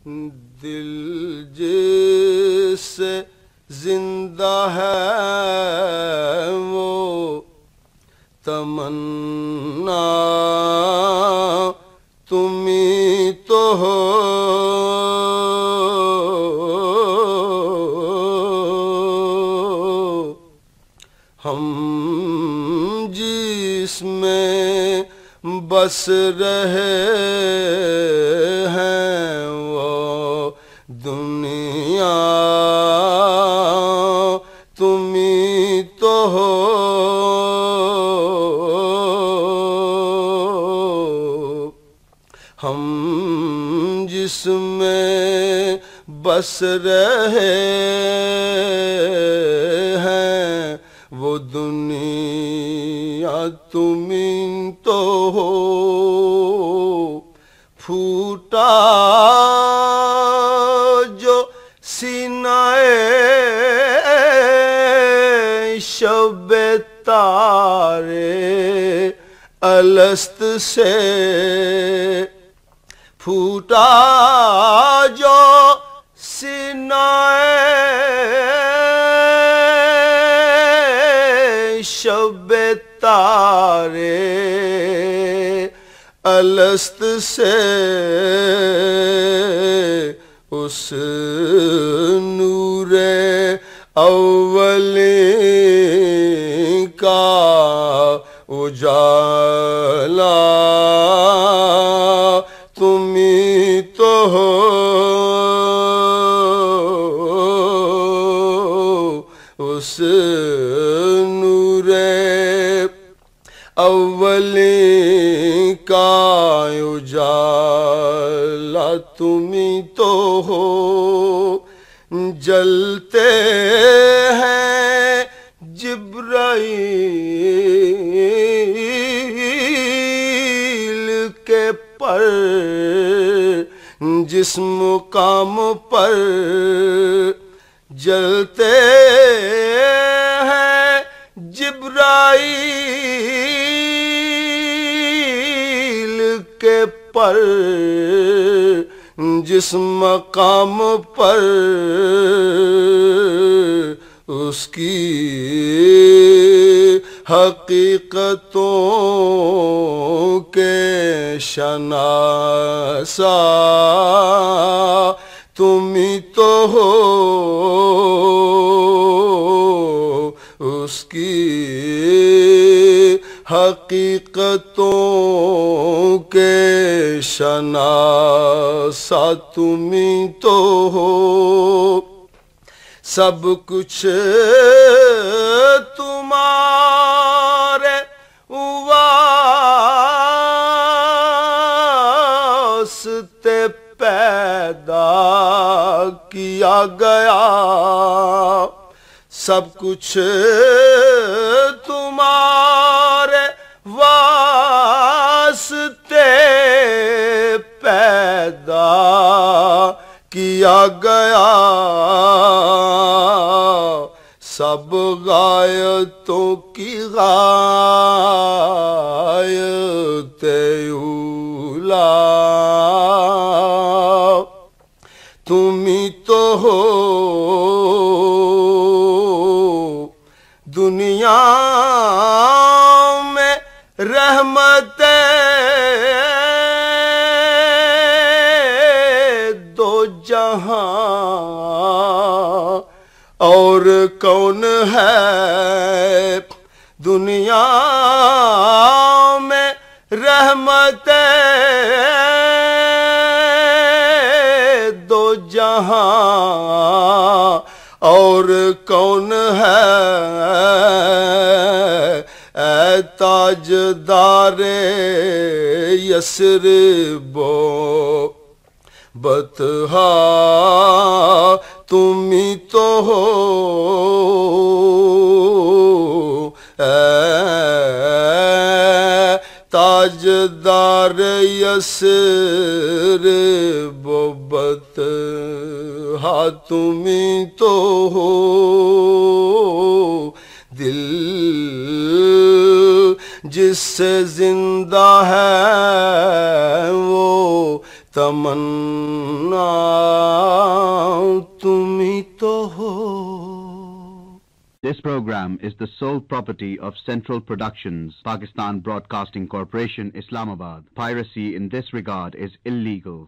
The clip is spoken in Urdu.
دل جس سے زندہ ہے وہ تمنا تمہیں تو ہو، ہم جس میں بس رہے ہیں وہ دنیا تمہیں تو ہو، ہم جس میں بس رہے ہیں وہ دنیا تمہیں تو ہو، پھوٹا جو سینہ شب تارے الست سے، پھوٹا جو سینہ شب تارے الست سے، اس نور اول کا اجالا تمہیں تو ہو، اس نور اول کا اجالا تمہیں تو ہو، جلتے ہیں جبرائیل کے پر جس مقام پر، جلتے ہیں جبرائیل کے پر جس مقام پر، اس کی حقیقتوں کے شناسا تمہیں تو ہو، اس کی حقیقتوں کے شناسا تمہیں تو ہو، سب کچھ تمہارے واسطے پیدا کیا گیا، سب کچھ تمہارے واسطے پیدا کیا گیا، سب غایتوں کی غایت اولا تمہیں تو ہو، دنیا میں رحمت دو جہاں اور کون ہے، دنیا میں رحمت دو جہاں اور کون ہے، اے تاجدار یثرب و بطحا تمہیں تو ہو، اے تاجدار یثرب و بطحا تمہیں تو ہو، دل جس سے زندہ ہے وہ تمنا تو ہو. This program is the sole property of Central Productions, Pakistan Broadcasting Corporation, Islamabad. Piracy in this regard is illegal.